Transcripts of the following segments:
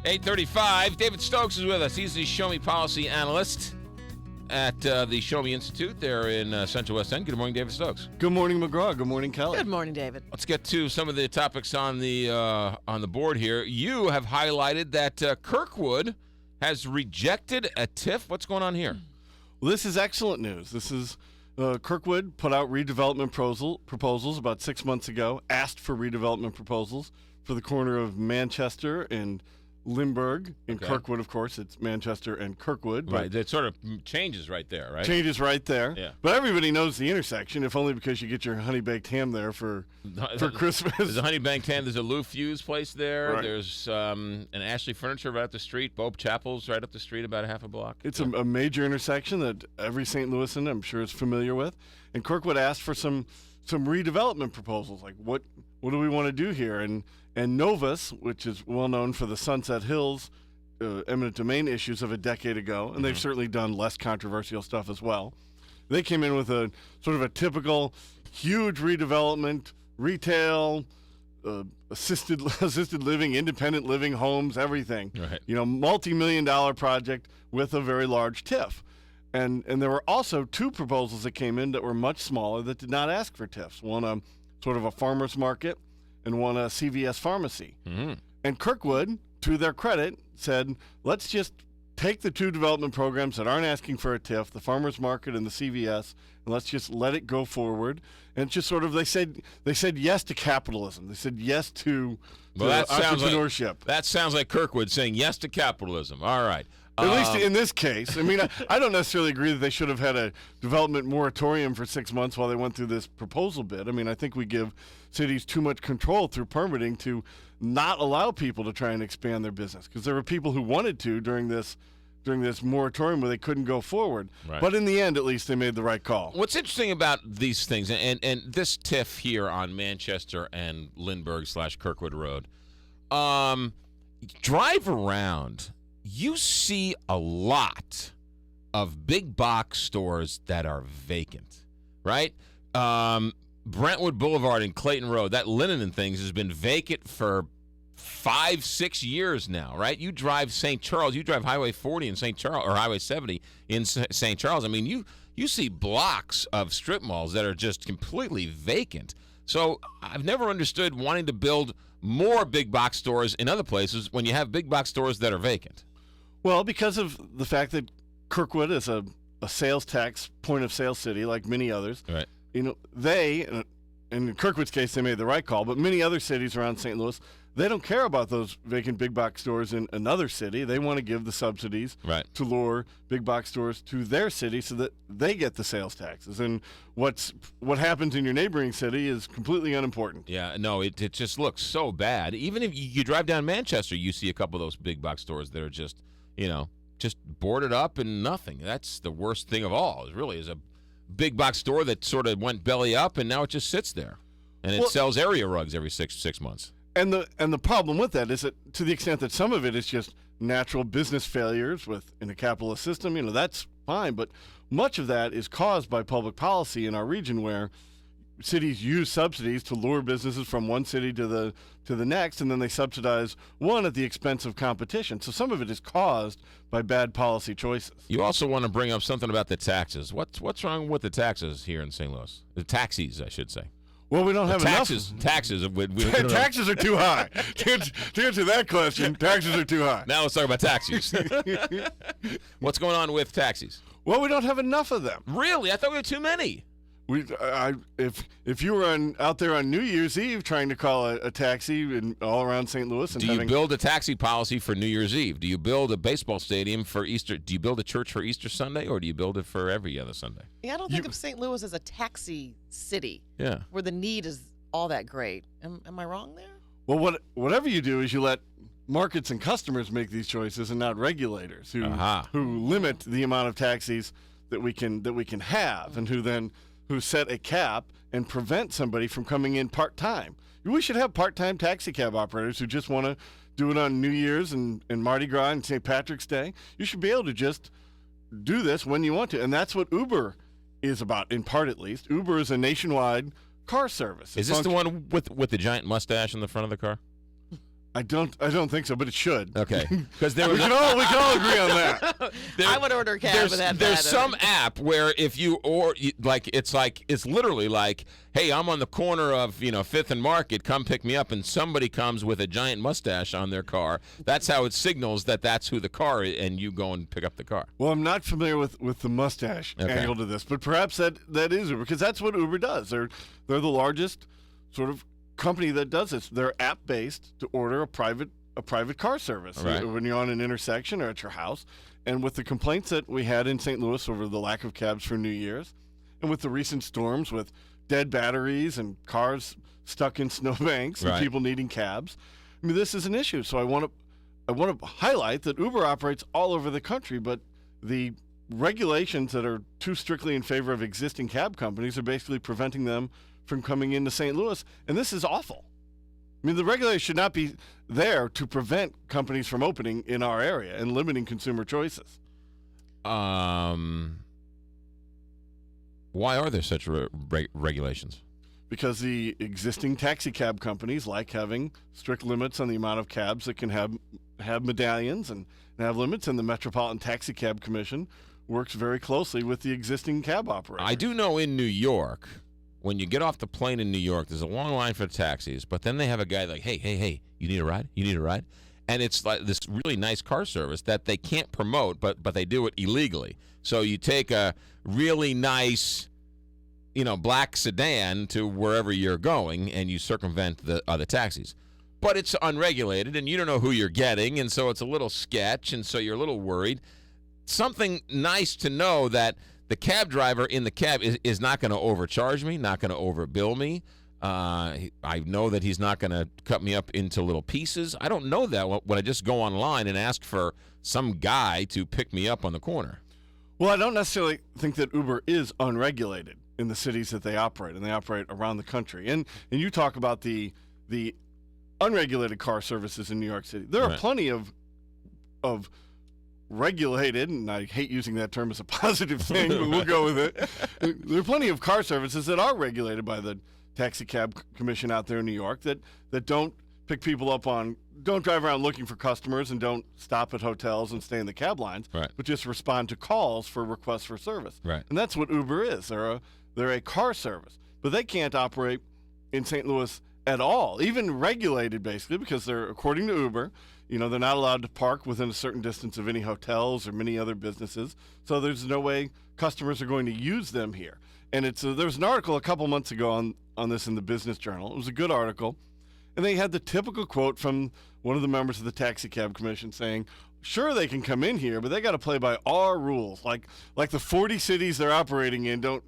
8:35. David Stokes is with us. He's the Show Me Policy Analyst at the Show Me Institute there in Central West End. Good morning, David Stokes. Good morning, McGraw. Good morning, Kelly. Good morning, David. Let's get to some of the topics on the board here. You have highlighted that Kirkwood has rejected a TIF. What's going on here? Well, this is excellent news. This is Kirkwood put out redevelopment proposals about 6 months ago, asked for redevelopment proposals for the corner of Manchester and Lindbergh. In Kirkwood, of course, it's Manchester and Kirkwood. Right, that sort of changes right there, right? Changes right there. Yeah. But everybody knows the intersection, if only because you get your honey-baked ham there for Christmas. There's a honey-baked ham. There's a Lou Fuse place there. Right. There's an Ashley Furniture right up the street. Bob Chapel's right up the street, about a half a block. It's a major intersection that every St. Louisan, I'm sure, is familiar with. And Kirkwood asked for some redevelopment proposals, like what do we want to do here? And Novus, which is well known for the Sunset Hills eminent domain issues of a decade ago, and they've certainly done less controversial stuff as well. They came in with a sort of a typical huge redevelopment, retail, assisted living, independent living, homes, everything. Right. You know, multi-million-dollar project with a very large TIF. And there were also two proposals that came in that were much smaller that did not ask for TIFs. One sort of a farmer's market and one a CVS pharmacy. Mm-hmm. And Kirkwood, to their credit, said, let's just take the two development programs that aren't asking for a TIF, the farmer's market and the CVS, and let's just let it go forward. And just sort of, they said yes to capitalism. They said yes to entrepreneurship. That sounds like Kirkwood saying yes to capitalism. All right. At least in this case. I mean, I don't necessarily agree that they should have had a development moratorium for 6 months while they went through this proposal bid. I mean, I think we give cities too much control through permitting to not allow people to try and expand their business, because there were people who wanted to during this moratorium where they couldn't go forward. Right. But in the end, at least, they made the right call. What's interesting about these things, and this TIF here on Manchester and Lindbergh/Kirkwood Road, drive around, you see a lot of big box stores that are vacant, right? Brentwood Boulevard and Clayton Road, that Linen and Things has been vacant for 5-6 years now, right? You drive St. Charles, you drive Highway 40 in St. Charles, or Highway 70 in St. Charles. I mean, you see blocks of strip malls that are just completely vacant. So I've never understood wanting to build more big box stores in other places when you have big box stores that are vacant. Well, because of the fact that Kirkwood is a sales tax point of sale city like many others. Right. You know, in Kirkwood's case, they made the right call, but many other cities around St. Louis, they don't care about those vacant big box stores in another city. They want to give the subsidies to lure big box stores to their city so that they get the sales taxes. And what happens in your neighboring city is completely unimportant. Yeah, no, it just looks so bad. Even if you drive down Manchester, you see a couple of those big box stores that are just, just boarded up and nothing. That's the worst thing of all. It really is a big box store that sort of went belly up and now it just sits there. And it sells area rugs every six months. And the problem with that is that to the extent that some of it is just natural business failures in a capitalist system, that's fine. But much of that is caused by public policy in our region where cities use subsidies to lure businesses from one city to the next, and then they subsidize one at the expense of competition. So some of it is caused by bad policy choices. You also want to bring up something about the taxes. What's wrong with the taxes here in St. Louis? The taxis, I should say. Well, we don't have taxes. enough. Taxes. Taxes are too high. To answer that question, taxes are too high. Now let's talk about taxis. What's going on with taxis? Well, we don't have enough of them. Really? I thought we had too many. If you were out there on New Year's Eve trying to call a taxi all around St. Louis, and do you build a taxi policy for New Year's Eve? Do you build a baseball stadium for Easter? Do you build a church for Easter Sunday, or do you build it for every other Sunday? Yeah, I don't think of St. Louis as a taxi city. Yeah, where the need is all that great. Am I wrong there? Well, whatever you do is you let markets and customers make these choices, and not regulators who limit the amount of taxis that we can have, and who set a cap and prevent somebody from coming in part-time. We should have part-time taxi cab operators who just want to do it on New Year's and Mardi Gras and St. Patrick's Day. You should be able to just do this when you want to. And that's what Uber is about, in part at least. Uber is a nationwide car service. Is this the one with the giant mustache in the front of the car? I don't think so, but it should. Okay, because there we was can all agree on that. I would order a cab with that. There's some app where if you it's literally like, hey, I'm on the corner of 5th and Market, come pick me up, and somebody comes with a giant mustache on their car. That's how it signals that that's who the car is, and you go and pick up the car. Well, I'm not familiar with the mustache angle to this, but perhaps that is Uber, because that's what Uber does. They're the largest sort of company that does this. They're app based to order a private car service when you're on an intersection or at your house. And with the complaints that we had in St. Louis over the lack of cabs for New Year's, and with the recent storms with dead batteries and cars stuck in snowbanks and people needing cabs, I mean, this is an issue. So I want to highlight that Uber operates all over the country, but the regulations that are too strictly in favor of existing cab companies are basically preventing them from coming into St. Louis, and this is awful. I mean, the regulators should not be there to prevent companies from opening in our area and limiting consumer choices. Why are there such regulations? Because the existing taxi cab companies like having strict limits on the amount of cabs that can have medallions and have limits, and the Metropolitan Taxi Cab Commission works very closely with the existing cab operators. I do know in New York, when you get off the plane in New York, there's a long line for taxis, but then they have a guy like, hey, you need a ride? You need a ride? And it's like this really nice car service that they can't promote, but they do it illegally. So you take a really nice, black sedan to wherever you're going, and you circumvent the other taxis. But it's unregulated, and you don't know who you're getting, and so it's a little sketch, and so you're a little worried. Something nice to know that the cab driver in the cab is not going to overcharge me, not going to overbill me. I know that he's not going to cut me up into little pieces. I don't know that when I just go online and ask for some guy to pick me up on the corner. Well, I don't necessarily think that Uber is unregulated in the cities that they operate, and they operate around the country. And you talk about the unregulated car services in New York City. There are plenty of regulated, and I hate using that term as a positive thing, but we'll go with it. There are plenty of car services that are regulated by the Taxi Cab Commission out there in New York that don't pick people up don't drive around looking for customers and don't stop at hotels and stay in the cab lines, but just respond to calls for requests for service. Right. And that's what Uber is. They're a car service, but they can't operate in St. Louis at all, even regulated basically, because they're, according to Uber, they're not allowed to park within a certain distance of any hotels or many other businesses. So there's no way customers are going to use them here. And there was an article a couple months ago on this in the Business Journal. It was a good article. And they had the typical quote from one of the members of the Taxi Cab Commission saying, sure, they can come in here, but they got to play by our rules. Like the 40 cities they're operating in don't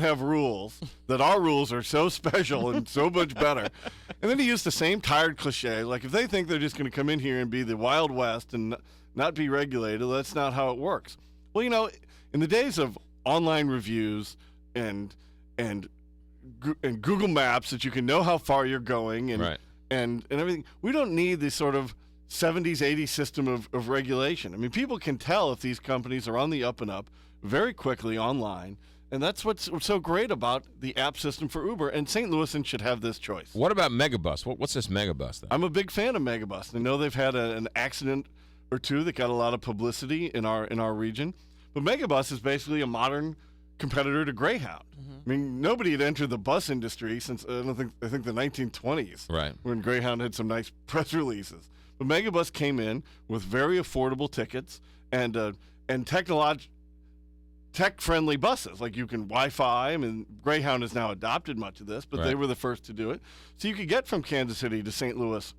have rules, that our rules are so special and so much better. And then he used the same tired cliche, like if they think they're just going to come in here and be the Wild West and not be regulated, that's not how it works. Well, in the days of online reviews and Google Maps that you can know how far you're going and everything, we don't need this sort of 70s, 80s system of regulation. I mean, people can tell if these companies are on the up and up very quickly online. And that's what's so great about the app system for Uber, and St. Louisans should have this choice. What about Megabus? What's this Megabus then? I'm a big fan of Megabus. I know they've had an accident or two that got a lot of publicity in our region, but Megabus is basically a modern competitor to Greyhound. I mean, nobody had entered the bus industry since I think the 1920s, when Greyhound had some nice press releases. But Megabus came in with very affordable tickets and tech-friendly buses. Like you can Wi-Fi. I mean, Greyhound has now adopted much of this, but they were the first to do it. So you could get from Kansas City to St. Louis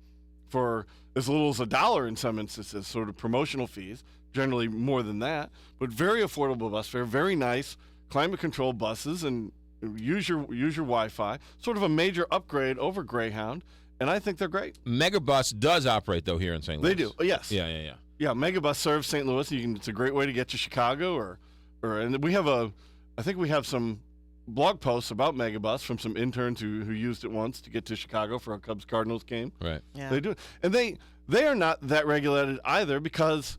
for as little as $1 in some instances, sort of promotional fees, generally more than that, but very affordable bus fare, very nice climate-controlled buses, and use your Wi-Fi, sort of a major upgrade over Greyhound, and I think they're great. Megabus does operate, though, here in St. Louis. They do, yes. Yeah. Yeah, Megabus serves St. Louis. It's a great way to get to Chicago and I think we have some blog posts about Megabus from some interns who used it once to get to Chicago for a Cubs-Cardinals game. Right. Yeah. They do. And they are not that regulated either because,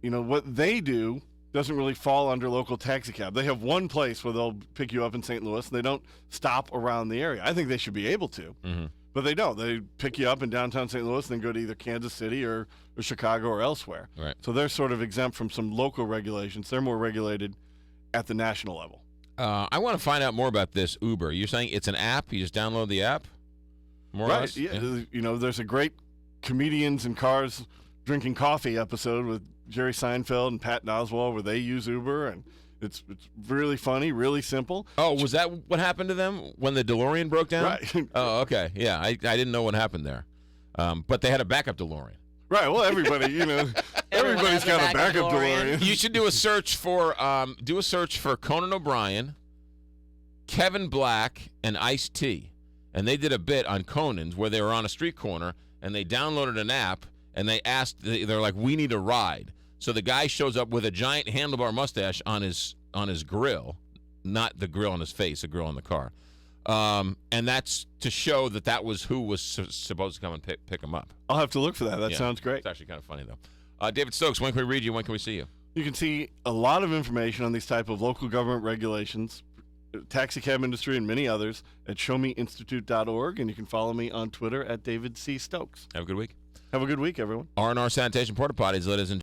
what they do doesn't really fall under local taxi cab. They have one place where they'll pick you up in St. Louis, and they don't stop around the area. I think they should be able to. But they don't. They pick you up in downtown St. Louis and then go to either Kansas City or Chicago or elsewhere. Right. So they're sort of exempt from some local regulations. They're more regulated at the national level. I want to find out more about this Uber. You're saying it's an app? You just download the app? More or Right. less? Yeah. There's a great comedians in cars drinking coffee episode with Jerry Seinfeld and Pat Oswalt where they use Uber, and it's really funny, really simple. Oh, was that what happened to them when the DeLorean broke down? Right. Oh, okay. Yeah, I didn't know what happened there. But they had a backup DeLorean. Right. Well, everybody, everybody's got a backup DeLorean. You should do a search for Conan O'Brien, Kevin Black, and Ice-T. And they did a bit on Conan's where they were on a street corner and they downloaded an app and they're like, we need a ride. So the guy shows up with a giant handlebar mustache on his grill, not the grill on his face, the grill on the car. And that's to show that was who was supposed to come and pick him up. I'll have to look for that. That sounds great. It's actually kind of funny, though. David Stokes, when can we read you? When can we see you? You can see a lot of information on these type of local government regulations, taxi cab industry, and many others at showmeinstitute.org, and you can follow me on Twitter at David C. Stokes. Have a good week. Have a good week, everyone. R&R Sanitation Porta Potties, ladies and